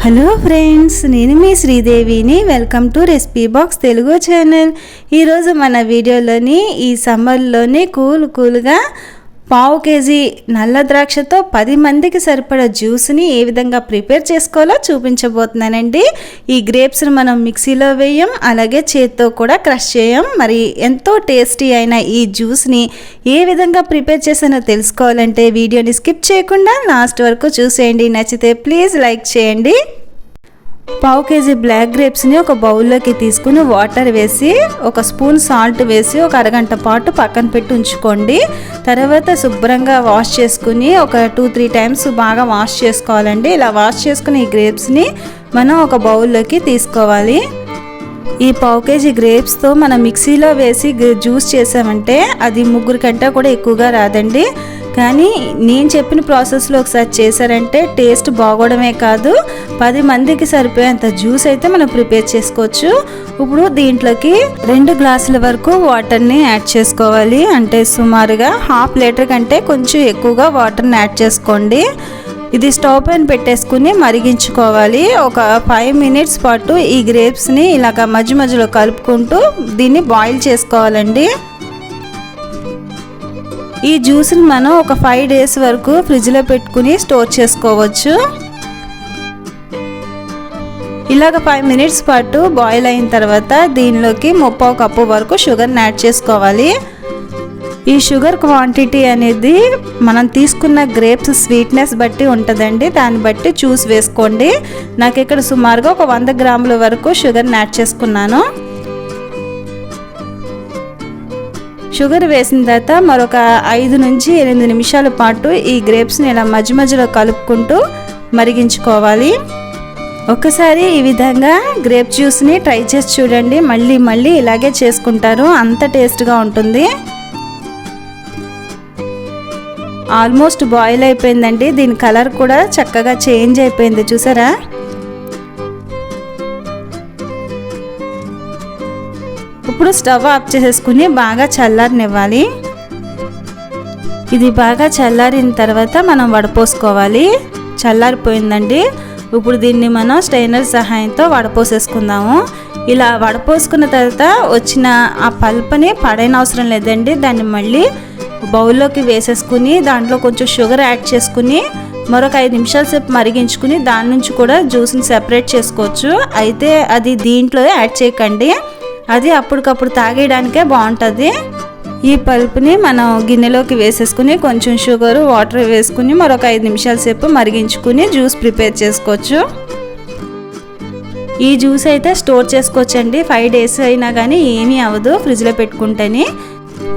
Hello friends, నేను మీ శ్రీదేవిని. Welcome to recipe box Telugu channel. ఈరోజు మన వీడియోలోని ఈ సమ్మర్లోని కూల్గా 1/2 కేజీ నల్ల ద్రాక్షతో 10 మందికి సరిపడా జ్యూస్ని ఏ విధంగా ప్రిపేర్ చేసుకోవాలో చూపించబోతున్నానండి. ఈ గ్రేప్స్ని మనం మిక్సీలో వేయం, అలాగే చేత్తో కూడా క్రష్ చేయం. మరి ఎంతో టేస్టీ అయిన ఈ జ్యూస్ని ఏ విధంగా ప్రిపేర్ చేసానో తెలుసుకోవాలంటే వీడియోని స్కిప్ చేయకుండా లాస్ట్ వరకు చూసేయండి. నచ్చితే ప్లీజ్ లైక్ చేయండి. 1/2 కేజీ బ్లాక్ గ్రేప్స్ని ఒక బౌల్లోకి తీసుకుని వాటర్ వేసి, ఒక స్పూన్ సాల్ట్ వేసి ఒక అరగంట పాటు పక్కన పెట్టి ఉంచుకోండి. తర్వాత శుభ్రంగా వాష్ చేసుకుని ఒక 2-3 టైమ్స్ బాగా వాష్ చేసుకోవాలండి. ఇలా వాష్ చేసుకుని ఈ గ్రేప్స్ని మనం ఒక బౌల్లోకి తీసుకోవాలి. ఈ 1/2 కేజీ గ్రేప్స్తో మనం మిక్సీలో వేసి జ్యూస్ చేసామంటే అది 3 కంటే కూడా ఎక్కువగా రాదండి. కానీ నేను చెప్పిన ప్రాసెస్లో ఒకసారి చేశారంటే టేస్ట్ బాగోవడమే కాదు, 10 మందికి సరిపోయేంత జ్యూస్ అయితే మనం ప్రిపేర్ చేసుకోవచ్చు. ఇప్పుడు దీంట్లోకి 2 గ్లాసుల వరకు వాటర్ని యాడ్ చేసుకోవాలి. అంటే సుమారుగా 1/2 లీటర్ కంటే కొంచెం ఎక్కువగా వాటర్ని యాడ్ చేసుకోండి. ఇది స్టవ్ పైన పెట్టేసుకుని మరిగించుకోవాలి. ఒక 5 మినిట్స్ పాటు ఈ గ్రేప్స్ని ఇలాగ మధ్య మధ్యలో కలుపుకుంటూ దీన్ని బాయిల్ చేసుకోవాలండి. ఈ జ్యూస్ని మనం ఒక 5 డేస్ వరకు ఫ్రిడ్జ్లో పెట్టుకుని స్టోర్ చేసుకోవచ్చు. ఇలాగ 5 మినిట్స్ పాటు బాయిల్ అయిన తర్వాత దీనిలోకి 1/2 కప్పు వరకు షుగర్ని యాడ్ చేసుకోవాలి. ఈ షుగర్ క్వాంటిటీ అనేది మనం తీసుకున్న గ్రేప్స్ స్వీట్నెస్ బట్టి ఉంటుందండి. దాన్ని బట్టి చూసి వేసుకోండి. నాకు ఇక్కడ సుమారుగా ఒక 100 గ్రాముల వరకు షుగర్ని యాడ్ చేసుకున్నాను. షుగర్ వేసిన తర్వాత మరొక 5 నుంచి 8 నిమిషాల పాటు ఈ గ్రేప్స్ని ఇలా మధ్య మధ్యలో కలుపుకుంటూ మరిగించుకోవాలి. ఒకసారి ఈ విధంగా గ్రేప్ జ్యూస్ని ట్రై చేసి చూడండి. మళ్ళీ ఇలాగే చేసుకుంటారు, అంత టేస్ట్గా ఉంటుంది. ఆల్మోస్ట్ బాయిల్ అయిపోయిందండి. దీని కలర్ కూడా చక్కగా చేంజ్ అయిపోయింది, చూసారా? ఇప్పుడు స్టవ్ ఆఫ్ చేసేసుకుని బాగా చల్లారనివ్వాలి. ఇది బాగా చల్లారిన తర్వాత మనం వడపోసుకోవాలి. చల్లారిపోయిందండి. ఇప్పుడు దీన్ని మనం స్ట్రైనర్ సహాయంతో వడపోసేసుకుందాము. ఇలా వడపోసుకున్న తర్వాత వచ్చిన ఆ పల్ప్ని పడైనవసరం లేదండి. దాన్ని మళ్ళీ బౌల్లోకి వేసేసుకుని దాంట్లో కొంచెం షుగర్ యాడ్ చేసుకుని మరొక 5 నిమిషాల సేపు మరిగించుకుని దాని నుంచి కూడా జ్యూస్ని సెపరేట్ చేసుకోవచ్చు. అయితే అది దీంట్లో యాడ్ చేయకండి, అది అప్పటికప్పుడు తాగేయడానికే బాగుంటుంది. ఈ పల్ప్ని మనం గిన్నెలోకి వేసేసుకుని కొంచెం షుగరు వాటర్ వేసుకుని మరొక 5 నిమిషాల సేపు మరిగించుకుని జ్యూస్ ప్రిపేర్ చేసుకోవచ్చు. ఈ జ్యూస్ అయితే స్టోర్ చేసుకోవచ్చండి. 5 డేస్ అయినా కానీ ఏమీ అవ్వదు ఫ్రిడ్జ్లో పెట్టుకుంటేనే.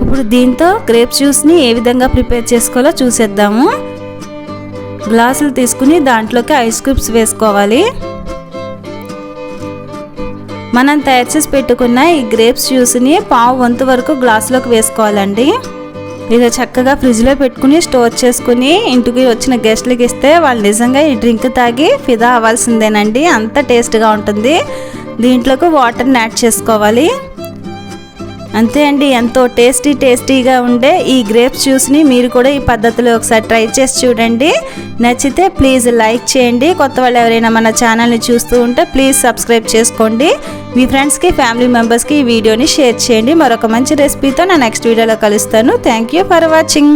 ఇప్పుడు దీంతో గ్రేప్ జ్యూస్ని ఏ విధంగా ప్రిపేర్ చేసుకోవాలో చూసేద్దాము. గ్లాసులు తీసుకుని దాంట్లోకి ఐస్ క్యూబ్స్ వేసుకోవాలి. మనం తయారు చేసి పెట్టుకున్న ఈ గ్రేప్స్ జ్యూస్ని 1/2 వంతు వరకు గ్లాసులోకి వేసుకోవాలండి. ఇలా చక్కగా ఫ్రిడ్జ్లో పెట్టుకుని స్టోర్ చేసుకుని ఇంటికి వచ్చిన గెస్ట్లకి ఇస్తే వాళ్ళు నిజంగా ఈ డ్రింక్ తాగి ఫిదా అవ్వాల్సిందేనండి, అంత టేస్ట్గా ఉంటుంది. దీంట్లోకి వాటర్ని యాడ్ చేసుకోవాలి. అంతే అండి, ఎంతో టేస్టీగా ఉండే ఈ గ్రేప్స్ జ్యూస్ని మీరు కూడా ఈ పద్ధతిలో ఒకసారి ట్రై చేసి చూడండి. నచ్చితే ప్లీజ్ లైక్ చేయండి. కొత్త వాళ్ళు ఎవరైనా మన ఛానల్ని చూస్తూ ఉంటే ప్లీజ్ సబ్స్క్రైబ్ చేసుకోండి. మీ ఫ్రెండ్స్కి, ఫ్యామిలీ మెంబర్స్కి ఈ వీడియోని షేర్ చేయండి. మరొక మంచి రెసిపీతో నా నెక్స్ట్ వీడియోలో కలుస్తాను. Thank you for watching.